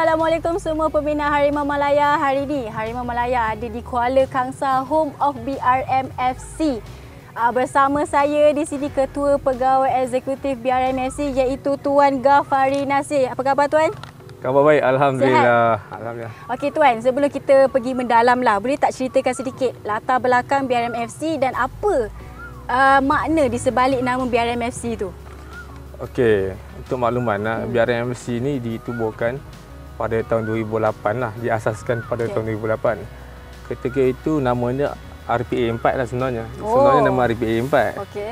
Assalamualaikum semua pembina Harimau Malaya. Hari ini Harimau Malaya ada di Kuala Kangsar, home of BRMFC. Bersama saya di sini Ketua Pegawai Eksekutif BRMFC iaitu Tuan Ghafari Nasir. Apa khabar Tuan? Khabar baik, Alhamdulillah. Sihat? Alhamdulillah. Okey Tuan, sebelum kita pergi mendalam lah, boleh tak ceritakan sedikit latar belakang BRMFC dan apa makna di sebalik nama BRMFC tu? Okey, untuk makluman BRMFC ni ditubuhkan pada tahun 2008 lah, diasaskan pada tahun 2008. Ketika itu namanya RPA 4 lah sebenarnya. Sebenarnya nama RPA 4. Okey.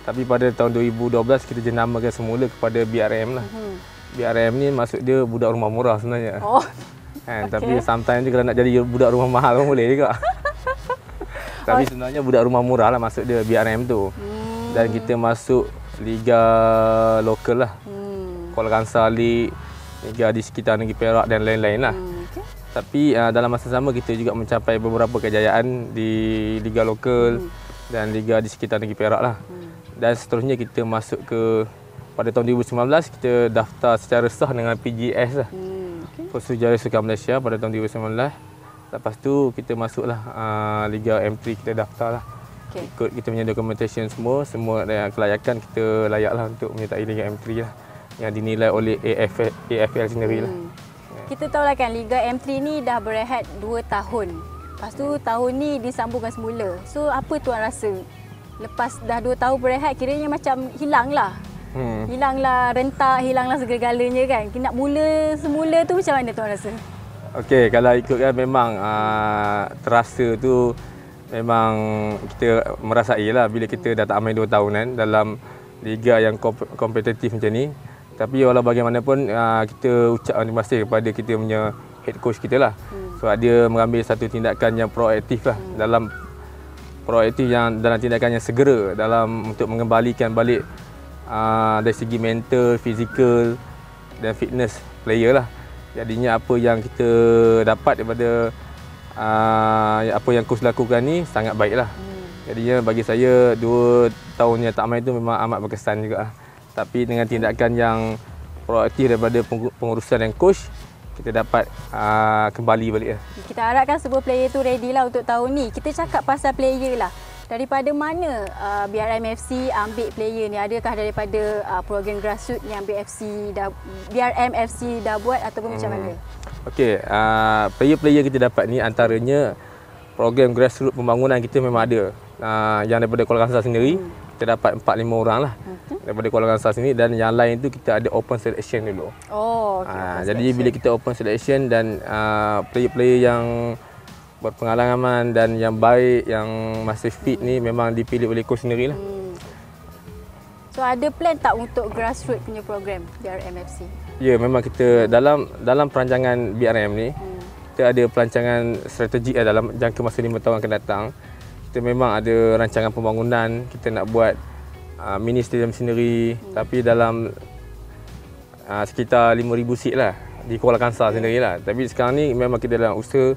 Tapi pada tahun 2012 kita jenamakan semula kepada BRM lah. BRM ni maksud dia budak rumah murah sebenarnya. Oh. Tapi sometimes je kalau nak jadi budak rumah mahal pun boleh juga. Tapi sebenarnya budak rumah murah lah maksud dia BRM tu. Dan kita masuk liga lokal lah. Kuala Kangsar League, liga di sekitar Negeri Perak dan lain-lain lah. Tapi dalam masa sama kita juga mencapai beberapa kejayaan di liga lokal dan liga di sekitar Negeri Perak lah. Dan seterusnya kita masuk ke pada tahun 2019 kita daftar secara sah dengan PGS lah. Persujara Sukan Malaysia pada tahun 2019. Lepas tu kita masuklah liga M3 kita daftar lah. Ikut kita punya documentation semua kelayakan kita layaklah untuk menyertai Liga M3 lah yang dinilai oleh AFL sendiri lah. Kita tahu lah kan Liga M3 ni dah berehat 2 tahun. Lepas tu tahun ni disambungkan semula. So apa tuan rasa? Lepas dah 2 tahun berehat kiranya macam hilang lah. Hilanglah rentak, hilanglah segala-galanya kan. Nak mula semula tu macam mana tuan rasa? Okey, kalau ikutkan memang terasa tu memang kita merasai lah bila kita dah tak main 2 tahunan dalam liga yang kompetitif macam ni. Tapi walau bagaimanapun kita ucap terima kasih kepada kita punya head coach kita lah. Sebab dia mengambil satu tindakan yang proaktif lah dalam tindakan yang segera dalam untuk mengembalikan balik dari segi mental, fizikal dan fitness player lah. Jadinya apa yang kita dapat daripada apa yang coach lakukan ni sangat baiklah. Jadinya bagi saya 2 tahun yang tak main tu memang amat berkesan juga. Tapi dengan tindakan yang proaktif daripada pengurusan dan coach, kita dapat kembali balik lah. Kita harapkan semua player tu ready lah untuk tahun ni. Kita cakap pasal player lah. Daripada mana BRMFC ambil player ni? Adakah daripada program grassroots yang BRMFC dah buat ataupun macam mana? Okey, player-player kita dapat ni antaranya program grassroots pembangunan kita memang ada. Yang daripada Kuala Kangsar sendiri, kita dapat 4-5 orang lah daripada Kuala Kangsar sini dan yang lain tu kita ada open selection dulu. Jadi bila kita open selection dan player-player yang berpengalaman dan yang baik, yang masih fit ni memang dipilih oleh coach sendirilah. So ada plan tak untuk grassroots punya program BRMFC? Ya, memang kita dalam perancangan BRM ni kita ada perancangan strategik dalam jangka masa 5 tahun akan datang. Kita memang ada rancangan pembangunan, kita nak buat mini stadium sendiri tapi dalam sekitar 5,000 seat lah di Kuala Kangsar sendirilah. Tapi sekarang ni memang kita dalam usaha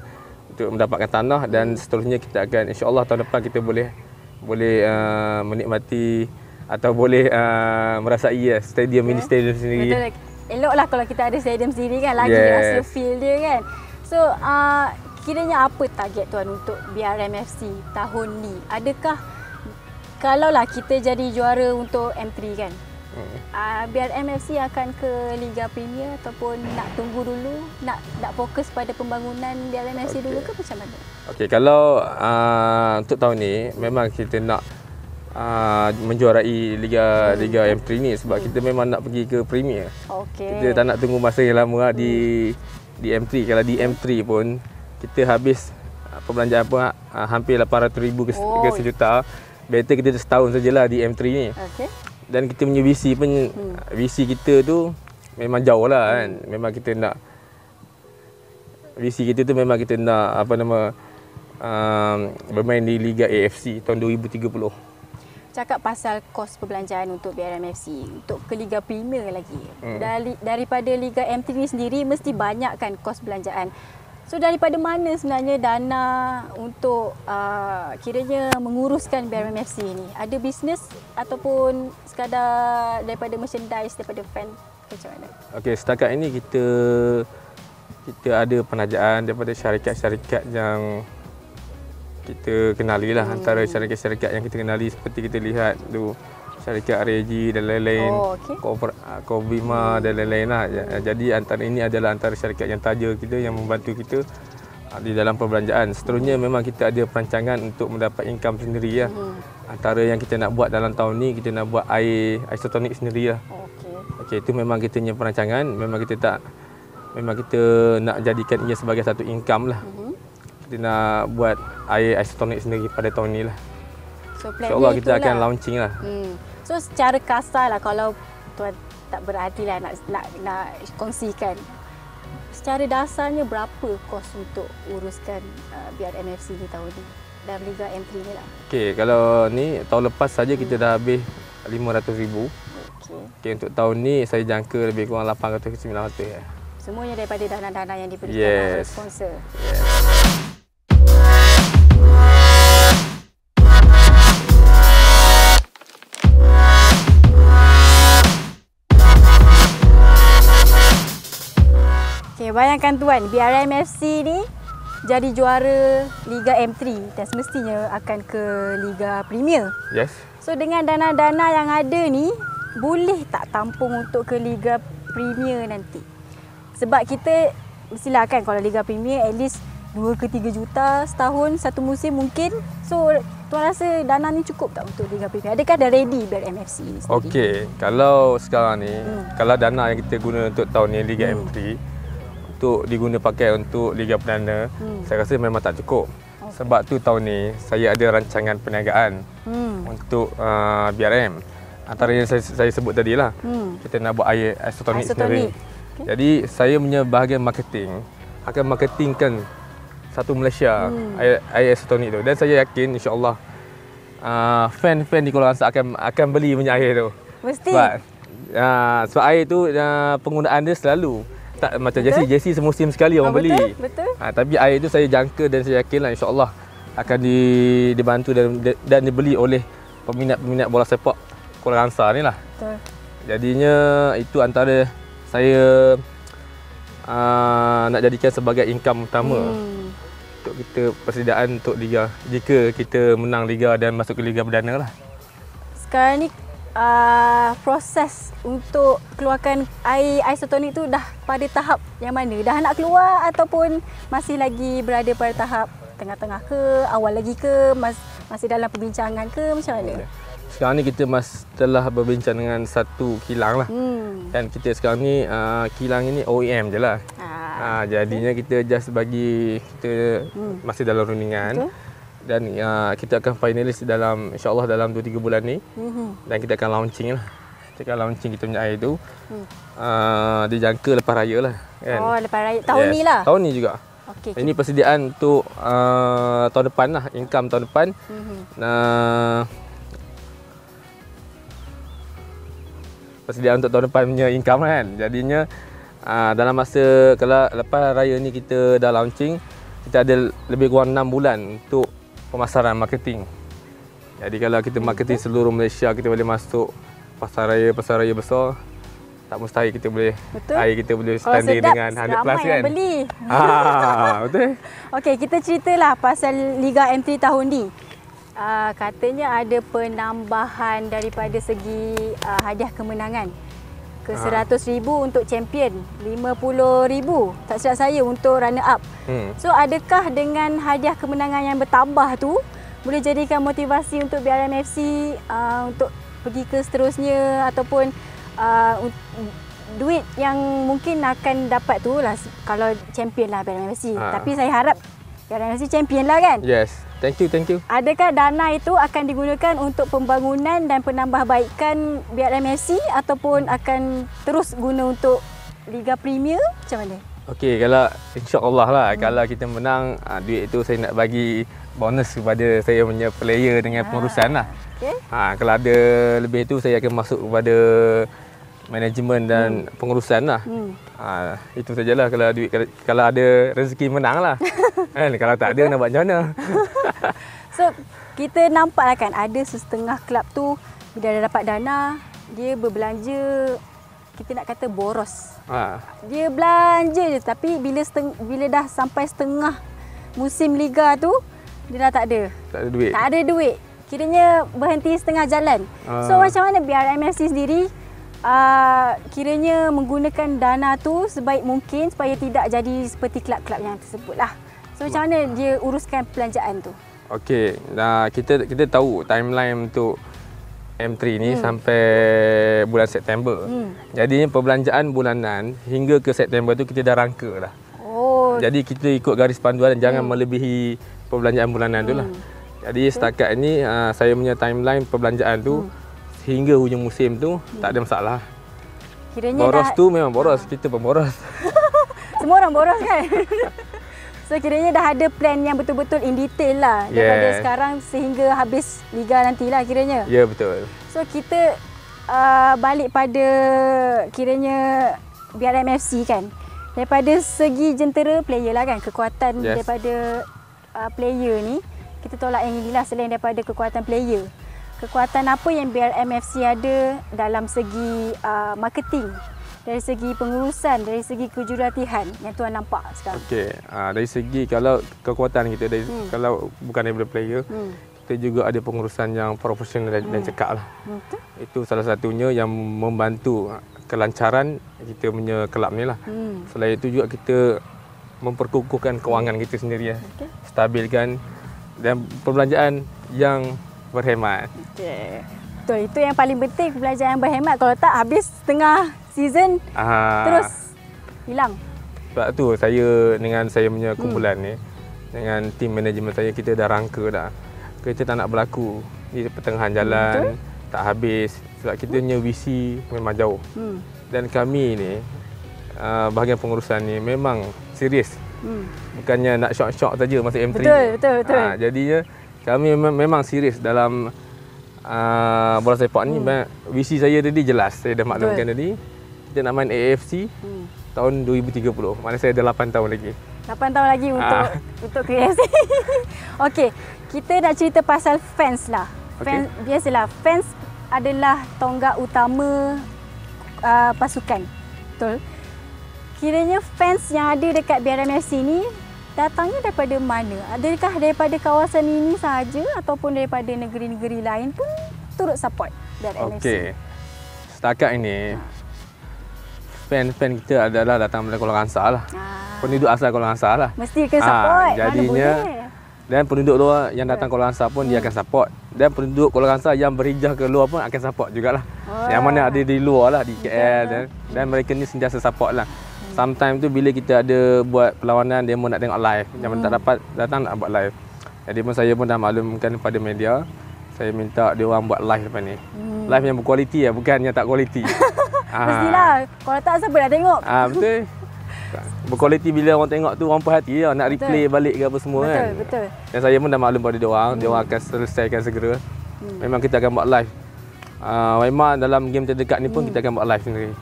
untuk mendapatkan tanah dan seterusnya kita akan insya-Allah tahun depan kita boleh menikmati atau boleh merasai stadium mini stadium sendiri. Betul. Eloklah kalau kita ada stadium sendiri kan, lagi rasa feel dia kan. So kiranya apa target tuan untuk BRMFC tahun ni? Adakah kalaulah kita jadi juara untuk M3 kan? BRMFC akan ke Liga Premier ataupun nak tunggu dulu, nak fokus pada pembangunan BRMFC dulu ke macam mana? Okey, kalau untuk tahun ni memang kita nak menjuarai Liga M3 ni sebab kita memang nak pergi ke Premier. Kita tak nak tunggu masa yang lama di M3. Kalau di M3 pun kita habis perbelanjaan pun hampir 800,000 ke sejuta. Better kita setahun sajalah di M3 ni. Dan kita punya visi pun visi kita tu memang jauh lah kan. Memang kita nak visi kita tu memang kita nak bermain di Liga AFC tahun 2030. Cakap pasal kos perbelanjaan untuk BRMFC untuk ke Liga Premier lagi. Daripada Liga M3 ni sendiri mesti banyak kan kos belanjaan. So daripada mana sebenarnya dana untuk kiranya menguruskan BRMFC ni? Ada bisnes ataupun sekadar daripada merchandise, daripada fan macam mana? Okey, setakat ini kita kita ada penajaan daripada syarikat-syarikat yang kita kenali lah. Antara syarikat-syarikat yang kita kenali seperti kita lihat tu syarikat Regi dan lain-lain, Kobima dan lain-lain lah. Jadi antara ini adalah antara syarikat yang taja kita yang membantu kita di dalam perbelanjaan. Seterusnya memang kita ada perancangan untuk mendapat income sendiri lah. Antara yang kita nak buat dalam tahun ni, kita nak buat air isotonik sendiri lah. Okey, itu memang kita punya perancangan. Memang kita nak jadikan ia sebagai satu income lah. Kita nak buat air isotonik sendiri pada tahun ni lah. So, InsyaAllah kita akan launching lah. So secara kasar lah, kalau tuan tak berhati lah nak kongsikan, secara dasarnya berapa kos untuk uruskan BRM FC ni tahun ni dalam Liga M3 ni lah? Okey, kalau ni tahun lepas saja kita dah habis 500,000. Okey, untuk tahun ni saya jangka lebih kurang 800 ke 900 ya. Semuanya daripada dana-dana yang diberikan oleh sponsor. Bayangkan tuan, BRM FC ni jadi juara Liga M3 dan semestinya akan ke Liga Premier. Yes. So dengan dana-dana yang ada ni, boleh tak tampung untuk ke Liga Premier nanti? Sebab kita mestilah kan kalau Liga Premier at least 2 ke 3 juta setahun, satu musim mungkin. So tuan rasa dana ni cukup tak untuk Liga Premier? Adakah dah ready BRM FC ni sendiri? Okey, kalau sekarang ni, kalau dana yang kita guna untuk tahun ni Liga M3 untuk diguna pakai untuk Liga Perdana, saya rasa memang tak cukup. Sebab tu tahun ni saya ada rancangan perniagaan untuk BRM. Antara yang saya sebut tadi lah, kita nak buat air isotonik sendiri. Jadi saya punya bahagian marketing akan marketingkan satu Malaysia air isotonik tu. Dan saya yakin insya-Allah fan-fan di Kuala Kangsar akan beli punya air tu. Mesti. Sebab air tu penggunaan dia selalu tak macam jersey semusim sekali orang beli. Betul. Tapi air itu saya jangka dan saya yakinlah insya-Allah akan dibantu dan dibeli oleh peminat-peminat bola sepak Kuala Kangsar ni lah. Betul. Jadinya itu antara saya nak jadikan sebagai income utama untuk kita persediaan untuk liga jika kita menang liga dan masuk ke Liga Perdana lah. Sekarang ni proses untuk keluarkan air isotonik tu dah pada tahap yang mana? Dah nak keluar ataupun masih lagi berada pada tahap tengah-tengah ke, awal lagi ke, masih dalam perbincangan ke, macam mana? Sekarang ni kita telah berbincang dengan satu kilang lah. Dan kita sekarang ni kilang ini OEM je lah. Jadinya kita just bagi kita masih dalam rundingan. Dan kita akan finalis dalam insya-Allah dalam 2-3 bulan ni. Dan kita akan launching lah. Kita akan launching kita punya air tu. Dijangka lepas raya lah kan. Oh, lepas raya tahun ni lah. Tahun ni juga. Okay. Ini persediaan untuk tahun depan lah, income tahun depan. Persediaan untuk tahun depan punya income kan. Jadinya dalam masa kalau lepas raya ni kita dah launching, kita ada lebih kurang 6 bulan untuk pemasaran marketing. Jadi kalau kita marketing seluruh Malaysia, kita boleh masuk pasar raya besar, tak mustahil kita boleh air kita boleh standing dengan 100 plus kan. Beli. Betul. Okey, kita ceritalah pasal Liga M3 tahun ni. Katanya ada penambahan daripada segi hadiah kemenangan ke 100,000 untuk champion, 50,000 tak silap saya untuk runner up. So adakah dengan hadiah kemenangan yang bertambah tu boleh jadikan motivasi untuk BRM FC untuk pergi ke seterusnya, ataupun duit yang mungkin akan dapat tu lah kalau champion lah BRM FC. Tapi saya harap BRM FC champion lah kan? Yes. Thank you. Adakah dana itu akan digunakan untuk pembangunan dan penambahbaikan BRM FC ataupun akan terus guna untuk Liga Premier? Macam mana? Okey, kalau insya-Allah lah kalau kita menang, duit itu saya nak bagi bonus kepada saya punya player dengan pengurusan lah. Okay. Kalau ada lebih itu saya akan masuk kepada manajemen dan pengurusan lah. Itu sajalah kalau duit, kalau ada rezeki menang lah. Kan, kalau tak ada nak buat macam mana? So kita nampak lah kan ada setengah kelab tu bila dah dapat dana dia berbelanja kita nak kata boros. Ha. Dia belanja je tapi bila dah sampai setengah musim liga tu dia dah tak ada. Tak ada duit. Tak ada duit. Kiranya berhenti setengah jalan. So macam mana BRMFC sendiri kiranya menggunakan dana tu sebaik mungkin supaya tidak jadi seperti kelab-kelab yang tersebut lah. So macam mana dia uruskan perbelanjaan tu? Okey, kita tahu timeline untuk M3 ni sampai bulan September. Jadinya perbelanjaan bulanan hingga ke September tu kita dah rangka dah. Oh. Jadi kita ikut garis panduan jangan melebihi perbelanjaan bulanan tu lah. Jadi setakat ni saya punya timeline perbelanjaan tu hingga hujung musim tu tak ada masalah. Kiranya boros tu memang boros, kita pun boros. Semua orang boros kan? So kiranya dah ada plan yang betul-betul in detail lah daripada sekarang sehingga habis liga nantilah kiranya. Ya, betul. So kita balik pada kiranya BRMFC kan. Daripada segi jentera player lah kan, kekuatan daripada player ni kita tolak yang inilah selain daripada kekuatan player. Kekuatan apa yang BRMFC ada dalam segi marketing, dari segi pengurusan, dari segi kejuratihan yang tuan nampak sekarang? Okey, dari segi kalau kekuatan kita kalau bukan daripada player, kita juga ada pengurusan yang profesional dan cekak lah. Itu salah satunya yang membantu kelancaran kita punya kelab ni lah. Selain itu juga kita memperkukuhkan kewangan kita sendiri stabilkan dan perbelanjaan yang berhemat. Okey. Betul, itu yang paling penting, perbelanjaan berhemat. Kalau tak habis setengah season terus hilang. Sebab tu saya dengan saya punya kumpulan ni, dengan tim manajemen saya, kita dah rangka dah. Kita tak nak berlaku di pertengahan jalan, tak habis. Sebab kita punya visi memang jauh. Dan kami ni, bahagian pengurusan ni memang serius. Bukannya nak syok-syok saja masa M3. Betul. Jadinya kami memang serius dalam bola sepak ni. Visi saya tadi jelas, saya dah maklumkan tadi. Kita nak main AFC tahun 2030. Maknanya saya ada 8 tahun lagi. 8 tahun lagi untuk ke AFC. Okey, kita nak cerita pasal fans lah. Fans, biasalah fans adalah tonggak utama pasukan. Betul. Kiranya fans yang ada dekat BRMFC ni datangnya daripada mana? Adakah daripada kawasan ini sahaja ataupun daripada negeri-negeri lain pun turut support BRMFC? Okey. Setakat ini fan-fan kita adalah datang dari Kuala Kangsar lah. Penduduk asal Kuala Kangsar lah. Mesti kena support. Jadinya dan penduduk luar yang datang Kuala Kangsar pun dia akan support. Dan penduduk Kuala Kangsar yang berhijrah ke luar pun akan support jugalah. Yang mana ada di luar lah, di KL dan mereka ni sentiasa support lah. Sometimes tu bila kita ada buat perlawanan, dia pun nak tengok live. Yang mana tak dapat datang nak buat live. Jadi pun saya pun dah maklumkan kepada media, saya minta dia orang buat live lepas ni. Live yang berkualiti lah, bukan yang tak kualiti. Mestilah. Kalau tak siapa nak tengok? Betul. Berkualiti bila orang tengok tu orang perhati lah, nak replay balik ke apa semua kan. Betul. Dan saya pun dah maklum pada dia orang akan selesaikan segera. Memang kita akan buat live. Memang dalam game terdekat ni pun kita akan buat live sendiri.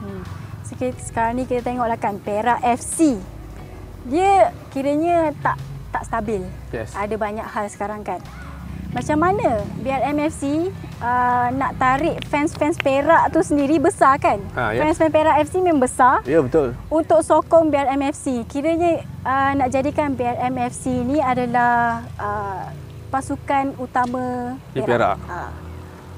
Sekarang ni kita tengoklah kan Perak FC. Dia kiranya tak stabil. Ada banyak hal sekarang kan. Macam mana BRMFC nak tarik fans-fans Perak tu sendiri besar kan? Fans-fans Perak FC memang besar. Ya, betul. Untuk sokong BRMFC. Kiranya nak jadikan BRMFC ni adalah pasukan utama Perak.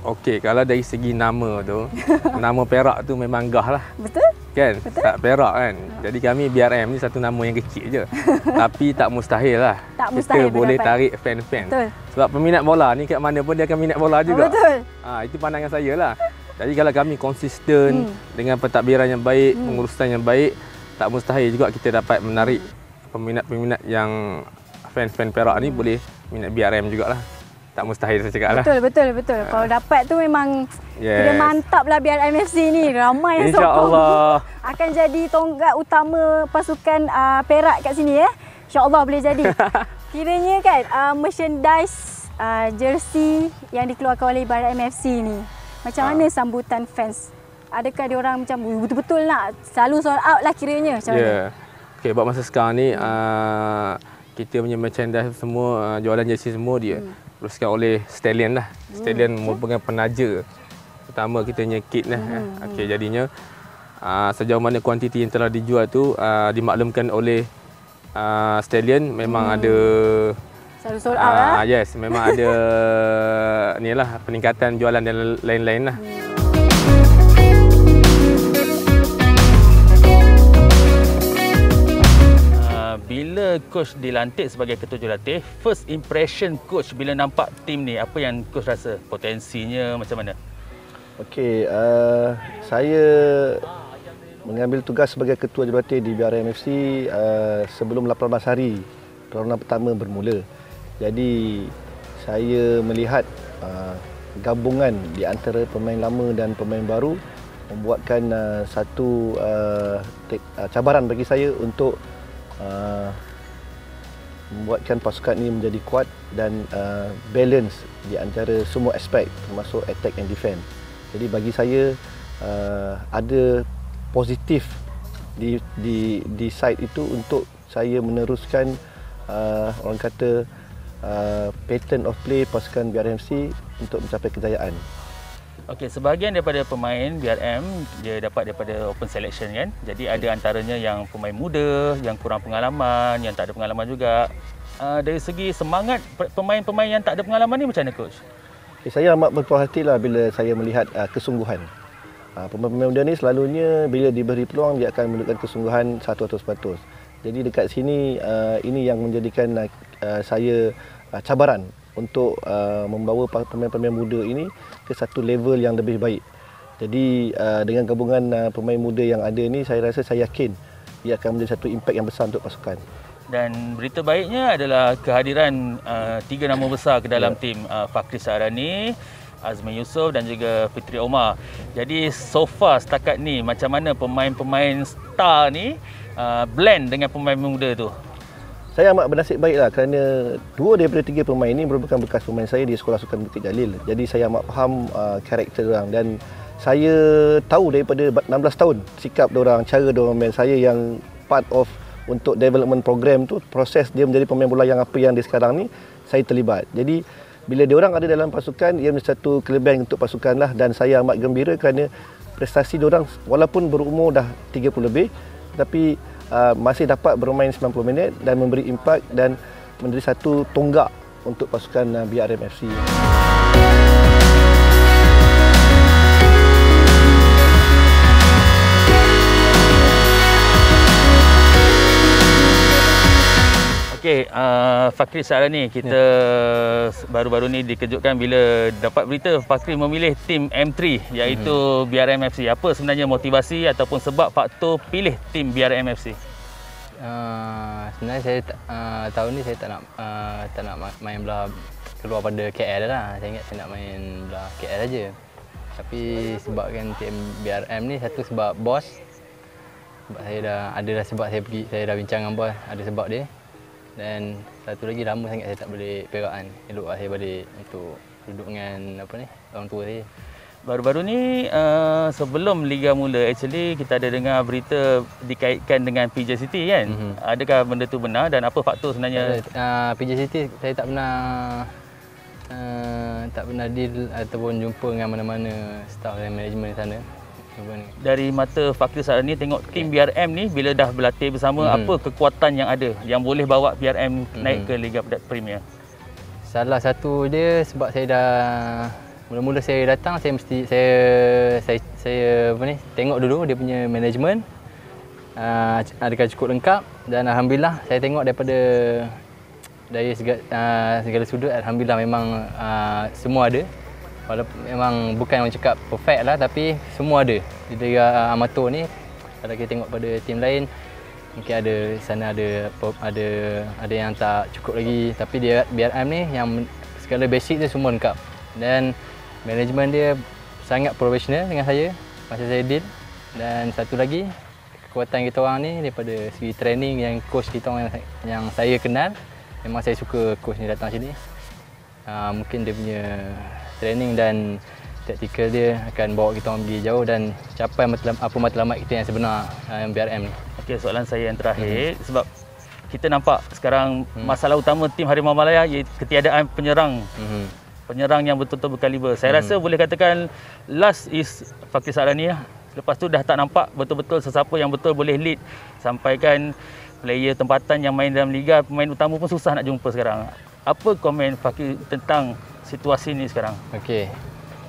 Okey, kalau dari segi nama tu, nama Perak tu memang gah lah. Betul? Kan? Tak Perak kan. Jadi kami BRM ni satu nama yang kecil je. Tapi tak mustahil lah. Tak mustahil kita boleh tarik fan-fan. Betul. Sebab peminat bola ni kat mana pun dia akan minat bola juga. Betul. Itu pandangan saya lah. Jadi kalau kami konsisten dengan pentadbiran yang baik, pengurusan yang baik, tak mustahil juga kita dapat menarik peminat-peminat yang fan-fan Perak ni boleh minat BRM jugalah. Tak mustahil saya cakap lah. Betul. Kalau dapat tu memang kira mantap lah BRMFC ni. Ramai yang sokong. InsyaAllah. Akan jadi tonggak utama pasukan Perak kat sini InsyaAllah boleh jadi. Kiranya kan merchandise, jersey yang dikeluarkan oleh BRMFC ni. Macam mana sambutan fans? Adakah dia orang macam betul-betul nak selalu sold out lah kiranya? Macam mana? Okay, buat masa sekarang ni kita punya merchandise semua, jualan jersey semua dia teruskan oleh Stallion lah. Stallion merupakan penaja utama kita punya kit lah. Okey, jadinya sejauh mana kuantiti yang telah dijual tu dimaklumkan oleh Stallion memang ada selalu sold out lah. Yes, memang ada ni lah peningkatan jualan dan lain-lain lah. Bila coach dilantik sebagai ketua jurulatih, first impression coach bila nampak tim ni, apa yang coach rasa? Potensinya macam mana? Okey, saya mengambil tugas sebagai ketua jurulatih di BRM FC sebelum 18 hari perlawanan pertama bermula. Jadi saya melihat gabungan di antara pemain lama dan pemain baru membuatkan satu cabaran bagi saya untuk membuatkan pasukan ini menjadi kuat dan balance di antara semua aspek termasuk attack and defense. Jadi bagi saya ada positif di side itu untuk saya meneruskan orang kata pattern of play pasukan BRMC untuk mencapai kejayaan. Okey, sebahagian daripada pemain BRM dia dapat daripada open selection kan. Jadi ada antaranya yang pemain muda, yang kurang pengalaman, yang tak ada pengalaman juga. Dari segi semangat pemain-pemain yang tak ada pengalaman ni macam mana coach? Saya amat berpuas hatilah bila saya melihat kesungguhan. Pemain-pemain muda ni selalunya bila diberi peluang dia akan menunjukkan kesungguhan 100%. Jadi dekat sini ini yang menjadikan saya cabaran untuk membawa pemain-pemain muda ini ke satu level yang lebih baik. Jadi dengan gabungan pemain muda yang ada ni, saya rasa saya yakin ia akan menjadi satu impak yang besar untuk pasukan. Dan berita baiknya adalah kehadiran 3 nama besar ke dalam tim, Fakhri Sahrani, Azmi Yusof dan juga Fitri Omar. Jadi so far setakat ni macam mana pemain-pemain star ni blend dengan pemain muda tu? Saya amat bernasib baiklah kerana 2 daripada 3 pemain ini merupakan bekas pemain saya di Sekolah Sukan Bukit Jalil. Jadi saya amat faham karakter orang dan saya tahu daripada 16 tahun sikap diorang, cara diorang main. Saya yang part of untuk development program tu, proses dia menjadi pemain bola yang apa yang dia sekarang ni, saya terlibat. Jadi bila diorang ada dalam pasukan, ia menjadi satu kelebihan untuk pasukan lah, dan saya amat gembira kerana prestasi diorang walaupun berumur dah 30 lebih tapi masih dapat bermain 90 minit dan memberi impak dan menjadi satu tonggak untuk pasukan BRM FC. Okey, Fakhri Sahrani, kita baru-baru ni dikejutkan bila dapat berita Fakhri memilih tim M3 iaitu BRM FC. Apa sebenarnya motivasi ataupun sebab faktor pilih tim BRM FC? Sebenarnya saya tahun ni saya tak nak main bola keluar pada KL lah. Saya ingat saya nak main bola KL saja. Tapi sebabkan tim BRM ni, satu sebab bos. Sebab saya adalah sebab saya dah bincang dengan bos, ada sebab dia. Dan satu lagi, lama sangat saya tak balik Perak kan. Elok saya balik untuk duduk dengan orang tua saya. Baru-baru ni sebelum liga mula, actually kita ada dengar berita dikaitkan dengan PJ City kan. Adakah benda tu benar dan apa faktor sebenarnya? PJ City saya tak pernah deal ataupun jumpa dengan mana-mana staff dan manajemen sana. Dari mata Fakhri Sahrani, tengok tim BRM ni bila dah berlatih bersama, apa kekuatan yang ada yang boleh bawa BRM naik ke Liga Premier? Salah satu dia sebab saya dah mula-mula saya datang, saya tengok dulu dia punya manajemen adakah cukup lengkap, dan alhamdulillah saya tengok daripada dari segala sudut, alhamdulillah memang semua ada. Walaupun memang bukan orang cakap perfect lah, tapi semua ada. Di Liga Amatur ni, kalau kita tengok pada tim lain, mungkin ada sana ada yang tak cukup lagi, tapi dia BRM ni yang segala basic dia semua lengkap. Dan manajemen dia sangat profesional dengan saya masa saya deal. Dan satu lagi, kekuatan kita orang ni daripada segi training yang coach kita orang yang saya kenal, memang saya suka coach ni datang sini. Mungkin dia punya training dan taktikal dia akan bawa kita orang pergi jauh dan capai matlamat kita yang sebenar BRM ni. Okey, soalan saya yang terakhir, sebab kita nampak sekarang masalah utama tim Harimau Malaya iaitu ketiadaan penyerang. Penyerang yang betul-betul berkaliber. Saya rasa boleh katakan last is Fakhri Sahrani lah. Lepas tu dah tak nampak betul-betul sesiapa yang betul boleh lead. Sampaikan player tempatan yang main dalam liga, pemain utama pun susah nak jumpa sekarang. Apa komen Fakir tentang situasi ni sekarang? Okey.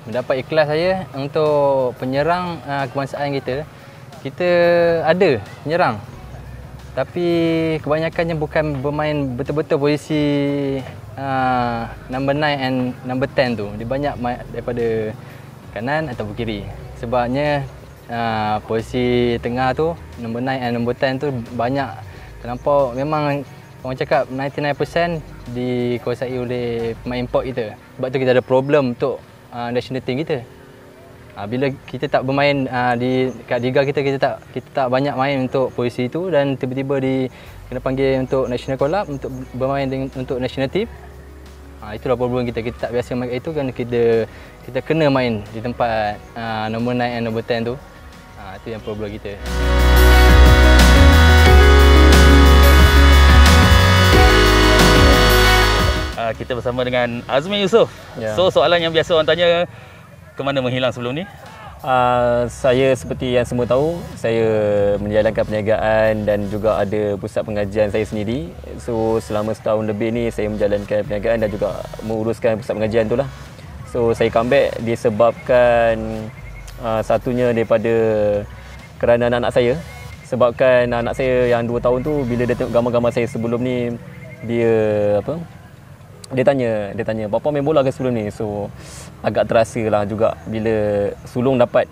Mendapat ikhlas saya untuk penyerang kebangsaan kita. Kita ada penyerang. Tapi kebanyakannya bukan bermain betul-betul posisi number 9 and number 10 tu. Dia banyak daripada kanan atau kiri. Sebabnya posisi tengah tu, number 9 and number 10 tu banyak terlampau, memang orang cakap 99% dikuasai oleh pemain import kita. Sebab tu kita ada problem untuk national team kita. Bila kita tak bermain kat liga kita tak banyak main untuk posisi itu, dan tiba-tiba kena panggil untuk national call up untuk bermain untuk national team. Itulah problem kita. Kita tak biasa main kat itu, kan kita kena main di tempat nombor 9 dan nombor 10 tu. Itu yang problem kita. Kita bersama dengan Azmi Yusof. So soalan yang biasa orang tanya, ke mana menghilang sebelum ni? Saya seperti yang semua tahu, saya menjalankan perniagaan dan juga ada pusat pengajian saya sendiri. So selama setahun lebih ni saya menjalankan perniagaan dan juga menguruskan pusat pengajian tu lah. So saya comeback disebabkan satunya daripada kerana anak-anak saya. Sebabkan anak saya yang 2 tahun tu, bila dia tengok gambar-gambar saya sebelum ni, dia tanya, "Papa main bola ke sebelum ni?" So agak terasa lah juga bila sulung dapat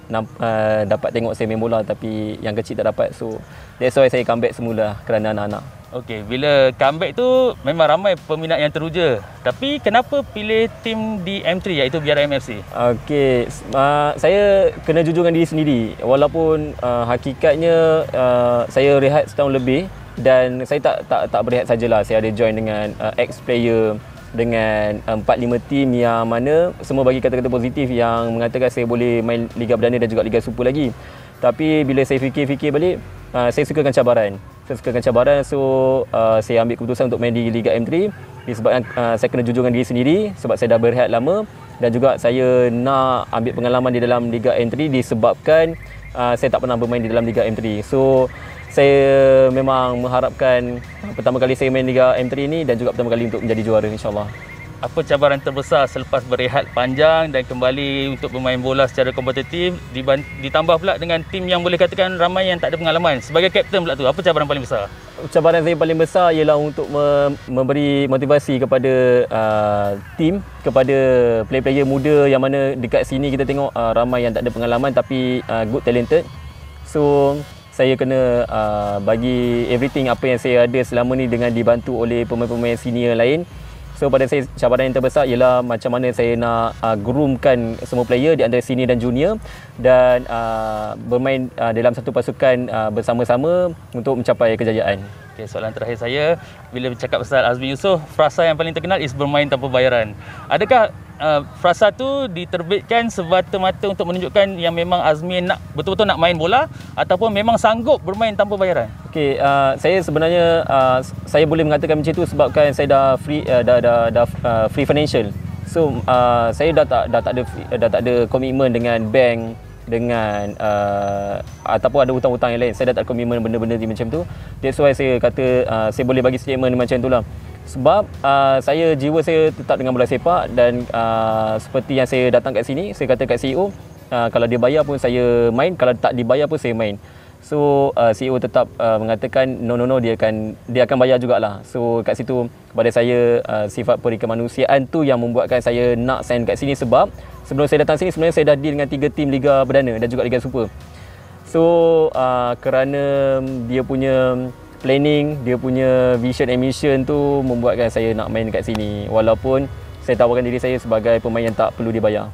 tengok saya main bola, tapi yang kecil tak dapat. So that's why saya comeback semula kerana anak-anak. Okey, bila comeback tu memang ramai peminat yang teruja. Tapi kenapa pilih tim di M3 iaitu BRM FC? Okey, saya kena jujur dengan diri sendiri. Walaupun hakikatnya saya rehat setahun lebih, dan saya tak berehat sajalah. Saya ada join dengan ex-player, dengan 4-5 tim yang mana semua bagi kata-kata positif yang mengatakan saya boleh main Liga Perdana dan juga Liga Super lagi. Tapi bila saya fikir-fikir balik, saya sukakan cabaran. So saya ambil keputusan untuk main di Liga M3 disebabkan saya kena jujur dengan diri sendiri sebab saya dah berehat lama, dan juga saya nak ambil pengalaman di dalam Liga M3 disebabkan saya tak pernah bermain di dalam Liga M3. So saya memang mengharapkan pertama kali saya main Liga M3 ni dan juga pertama kali untuk menjadi juara, insyaAllah. Apa cabaran terbesar selepas berehat panjang dan kembali untuk bermain bola secara kompetitif, ditambah pula dengan tim yang boleh katakan ramai yang tak ada pengalaman? Sebagai kapten pula tu, apa cabaran paling besar? Cabaran saya paling besar ialah untuk memberi motivasi kepada tim, kepada player-player muda yang mana dekat sini kita tengok ramai yang tak ada pengalaman tapi good talented. So saya kena bagi everything apa yang saya ada selama ni dengan dibantu oleh pemain-pemain senior lain. So pada saya cabaran yang terbesar ialah macam mana saya nak groomkan semua player di antara senior dan junior, dan bermain dalam satu pasukan bersama-sama untuk mencapai kejayaan. Okay, soalan terakhir saya, bila bercakap pasal Azmi Yusof, frasa yang paling terkenal is bermain tanpa bayaran. Adakah frasa tu diterbitkan semata-mata untuk menunjukkan yang memang Azmi nak betul-betul nak main bola ataupun memang sanggup bermain tanpa bayaran? Okey, saya sebenarnya saya boleh mengatakan macam itu sebabkan saya dah free financial. So saya dah tak ada komitmen dengan bank, dengan ataupun ada hutang-hutang yang lain. Saya dah tak ada komitmen benda-benda macam tu. That's why saya kata saya boleh bagi statement macam itulah. Sebab jiwa saya tetap dengan bola sepak, dan seperti yang saya datang kat sini, saya kata kat CEO, kalau dia bayar pun saya main, kalau tak dibayar pun saya main. So CEO tetap mengatakan no, dia akan bayar jugalah. So kat situ kepada saya sifat perikemanusiaan tu yang membuatkan saya nak sign kat sini, sebab sebelum saya datang sini sebenarnya saya dah deal dengan 3 tim Liga Perdana dan juga Liga Super. So kerana dia punya planning, dia punya vision and mission tu membuatkan saya nak main kat sini, walaupun saya tawarkan diri saya sebagai pemain yang tak perlu dibayar.